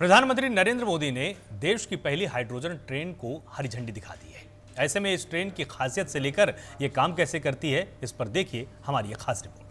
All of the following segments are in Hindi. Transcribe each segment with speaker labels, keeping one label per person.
Speaker 1: प्रधानमंत्री नरेंद्र मोदी ने देश की पहली हाइड्रोजन ट्रेन को हरी झंडी दिखा दी है। ऐसे में इस ट्रेन की खासियत से लेकर यह काम कैसे करती है, इस पर देखिए हमारी यह खास रिपोर्ट।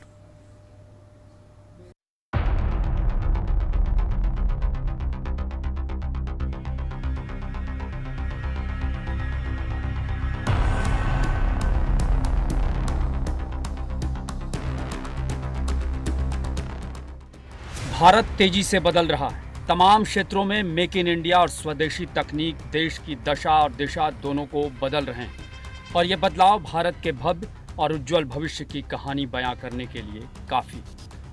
Speaker 2: भारत तेजी से बदल रहा है। तमाम क्षेत्रों में मेक इन इंडिया और स्वदेशी तकनीक देश की दशा और दिशा दोनों को बदल रहे हैं और ये बदलाव भारत के भव्य और उज्जवल भविष्य की कहानी बयां करने के लिए काफ़ी।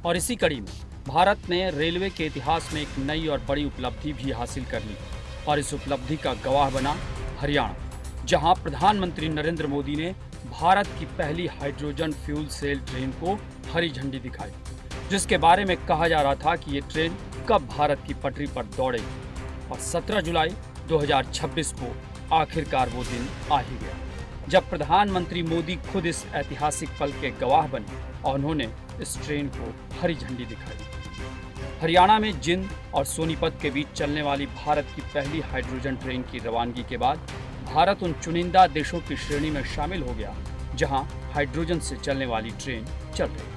Speaker 2: और इसी कड़ी में भारत ने रेलवे के इतिहास में एक नई और बड़ी उपलब्धि भी हासिल कर ली और इस उपलब्धि का गवाह बना हरियाणा, जहां प्रधानमंत्री नरेंद्र मोदी ने भारत की पहली हाइड्रोजन फ्यूल सेल ट्रेन को हरी झंडी दिखाई, जिसके बारे में कहा जा रहा था कि ये ट्रेन कब भारत की पटरी पर दौड़ेगी। और 17 जुलाई 2026 को आखिरकार वो दिन आ ही गया, जब प्रधानमंत्री मोदी खुद इस ऐतिहासिक पल के गवाह बने और उन्होंने इस ट्रेन को हरी झंडी दिखाई। हरियाणा में जिंद और सोनीपत के बीच चलने वाली भारत की पहली हाइड्रोजन ट्रेन की रवानगी के बाद भारत उन चुनिंदा देशों की श्रेणी में शामिल हो गया जहां हाइड्रोजन से चलने वाली ट्रेन चल रही।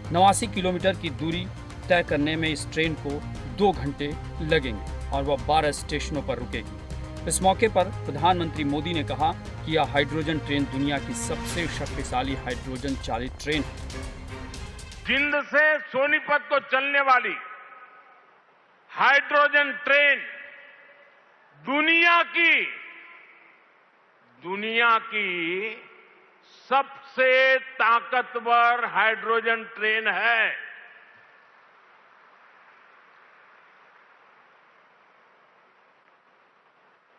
Speaker 2: 89 किलोमीटर की दूरी तय करने में इस ट्रेन को 2 घंटे लगेंगे और वह 12 स्टेशनों पर रुकेगी। इस मौके पर प्रधानमंत्री मोदी ने कहा कि यह हाइड्रोजन ट्रेन दुनिया की सबसे शक्तिशाली हाइड्रोजन चालित ट्रेन है।
Speaker 3: जिंद से सोनीपत को चलने वाली हाइड्रोजन ट्रेन दुनिया की सबसे ताकतवर हाइड्रोजन ट्रेन है।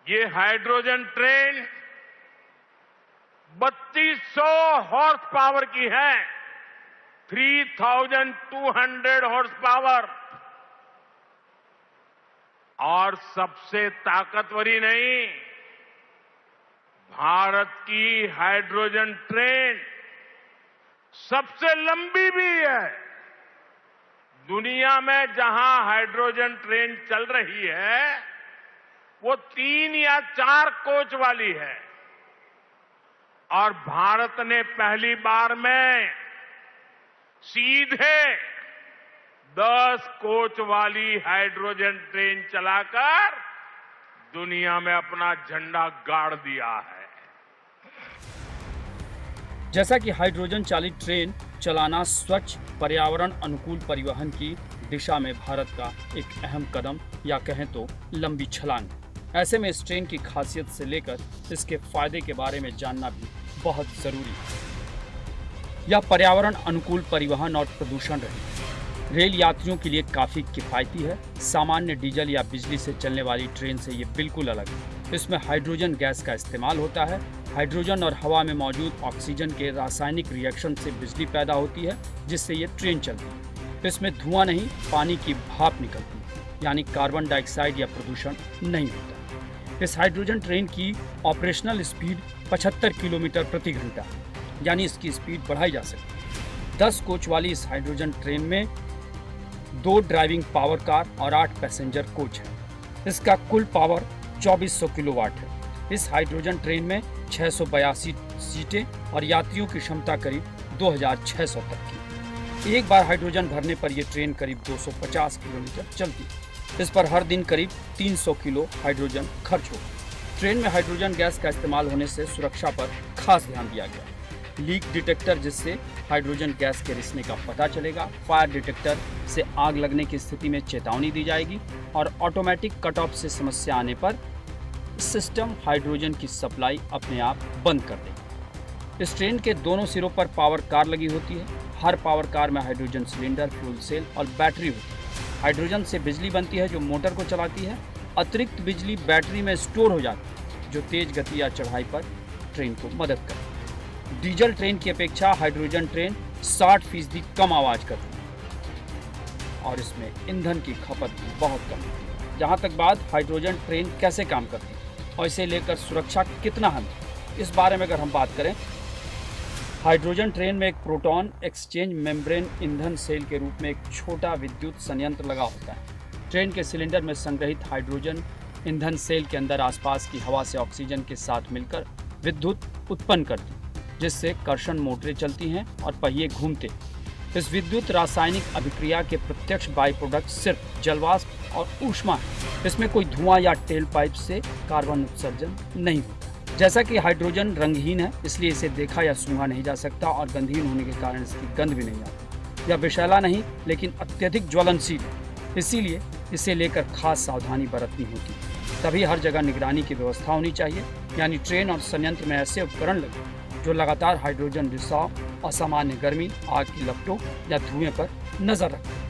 Speaker 3: ये हाइड्रोजन ट्रेन 3200 हॉर्स पावर की है, 3200 हॉर्स पावर। और सबसे ताकतवर ही नहीं, भारत की हाइड्रोजन ट्रेन सबसे लंबी भी है। दुनिया में जहां हाइड्रोजन ट्रेन चल रही है वो 3 या 4 कोच वाली है और भारत ने पहली बार में सीधे 10 कोच वाली हाइड्रोजन ट्रेन चलाकर दुनिया में अपना झंडा गाड़ दिया है।
Speaker 2: जैसा कि हाइड्रोजन चालित ट्रेन चलाना स्वच्छ पर्यावरण अनुकूल परिवहन की दिशा में भारत का एक अहम कदम या कहें तो लंबी छलांग। ऐसे में इस ट्रेन की खासियत से लेकर इसके फायदे के बारे में जानना भी बहुत जरूरी है। यह पर्यावरण अनुकूल परिवहन और प्रदूषण रहित रेल यात्रियों के लिए काफ़ी किफ़ायती है। सामान्य डीजल या बिजली से चलने वाली ट्रेन से ये बिल्कुल अलग है। इसमें हाइड्रोजन गैस का इस्तेमाल होता है। हाइड्रोजन और हवा में मौजूद ऑक्सीजन के रासायनिक रिएक्शन से बिजली पैदा होती है, जिससे ये ट्रेन चलती है। इसमें धुआं नहीं, पानी की भाप निकलती है, यानी कार्बन डाइऑक्साइड या प्रदूषण नहीं होता। इस हाइड्रोजन ट्रेन की ऑपरेशनल स्पीड 75 किलोमीटर प्रति घंटा, यानी इसकी स्पीड बढ़ाई जा सकती है। 10 कोच वाली इस हाइड्रोजन ट्रेन में 2 ड्राइविंग पावर कार और 8 पैसेंजर कोच है। इसका कुल पावर 2400 किलोवाट है। इस हाइड्रोजन ट्रेन में 682 सीटें और यात्रियों की क्षमता करीब 2600 तक की। एक बार हाइड्रोजन भरने पर यह ट्रेन करीब 250 किलोमीटर चलती है। इस पर हर दिन करीब 300 किलो हाइड्रोजन खर्च होगा। ट्रेन में हाइड्रोजन गैस का इस्तेमाल होने से सुरक्षा पर खास ध्यान दिया गया है। लीक डिटेक्टर, जिससे हाइड्रोजन गैस के रिसने का पता चलेगा। फायर डिटेक्टर से आग लगने की स्थिति में चेतावनी दी जाएगी और ऑटोमेटिक कट ऑफ से समस्या आने पर सिस्टम हाइड्रोजन की सप्लाई अपने आप बंद कर देगी। इस ट्रेन के दोनों सिरों पर पावर कार लगी होती है। हर पावर कार में हाइड्रोजन सिलेंडर, फ्यूल सेल और बैटरी होती है। हाइड्रोजन से बिजली बनती है जो मोटर को चलाती है। अतिरिक्त बिजली बैटरी में स्टोर हो जाती है, जो तेज गति या चढ़ाई पर ट्रेन को मदद करती है। डीजल ट्रेन की अपेक्षा हाइड्रोजन ट्रेन 60% कम आवाज़ करती है और इसमें ईंधन की खपत भी बहुत कम है। जहाँ तक बात हाइड्रोजन ट्रेन कैसे काम करती है और इसे लेकर सुरक्षा कितना अहम है, इस बारे में अगर हम बात करें, हाइड्रोजन ट्रेन में एक प्रोटॉन एक्सचेंज मेम्ब्रेन ईंधन सेल के रूप में एक छोटा विद्युत संयंत्र लगा होता है। ट्रेन के सिलेंडर में संग्रहित हाइड्रोजन ईंधन सेल के अंदर आसपास की हवा से ऑक्सीजन के साथ मिलकर विद्युत उत्पन्न करती, जिससे कर्षण मोटरें चलती हैं और पहिए घूमते। इस विद्युत रासायनिक अभिक्रिया के प्रत्यक्ष बाई प्रोडक्ट सिर्फ जलवाष्प और ऊष्मा है। इसमें कोई धुआं या टेल पाइप से कार्बन उत्सर्जन नहीं होता। जैसा कि हाइड्रोजन रंगहीन है, इसलिए इसे देखा या सूंघा नहीं जा सकता और गंधहीन होने के कारण इसकी गंध भी नहीं आती। यह विषैला नहीं, लेकिन अत्यधिक ज्वलनशील है, इसीलिए इसे लेकर खास सावधानी बरतनी होती है। तभी हर जगह निगरानी की व्यवस्था होनी चाहिए, यानी ट्रेन और संयंत्र में ऐसे उपकरण लगे जो लगातार हाइड्रोजन रिसाव, असामान्य गर्मी, आग की लपटों या धुएं पर नजर रखें।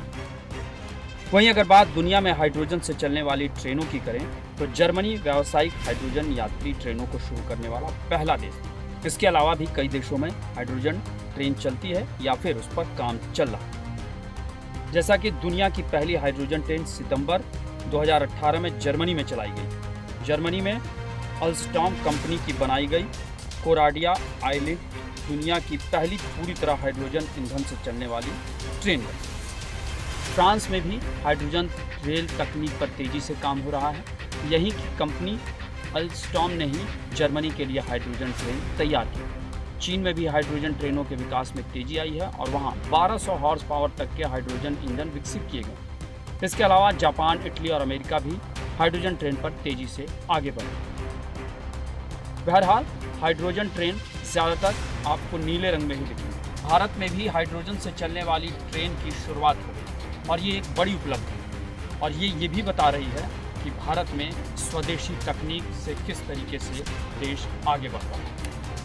Speaker 2: वहीं अगर बात दुनिया में हाइड्रोजन से चलने वाली ट्रेनों की करें तो जर्मनी व्यावसायिक हाइड्रोजन यात्री ट्रेनों को शुरू करने वाला पहला देश है। इसके अलावा भी कई देशों में हाइड्रोजन ट्रेन चलती है या फिर उस पर काम चल रहा है। जैसा कि दुनिया की पहली हाइड्रोजन ट्रेन सितंबर 2018 में जर्मनी में चलाई गई। जर्मनी में अल्स्टॉम कंपनी की बनाई गई कोराडिया आइलैंड दुनिया की पहली पूरी तरह हाइड्रोजन ईंधन से चलने वाली ट्रेन है। फ्रांस में भी हाइड्रोजन रेल तकनीक पर तेजी से काम हो रहा है। यहीं की कंपनी अल्स्टॉम ने ही जर्मनी के लिए हाइड्रोजन ट्रेन तैयार की। चीन में भी हाइड्रोजन ट्रेनों के विकास में तेजी आई है और वहाँ 1200 हॉर्स पावर तक के हाइड्रोजन इंजन विकसित किए गए। इसके अलावा जापान, इटली और अमेरिका भी हाइड्रोजन ट्रेन पर तेजी से आगे बढ़े। बहरहाल हाइड्रोजन ट्रेन ज़्यादातर आपको नीले रंग में ही दिखेगी। भारत में भी हाइड्रोजन से चलने वाली ट्रेन की शुरुआत हो गई और ये एक बड़ी उपलब्धि है और ये भी बता रही है कि भारत में स्वदेशी तकनीक से किस तरीके से देश आगे बढ़ रहा है।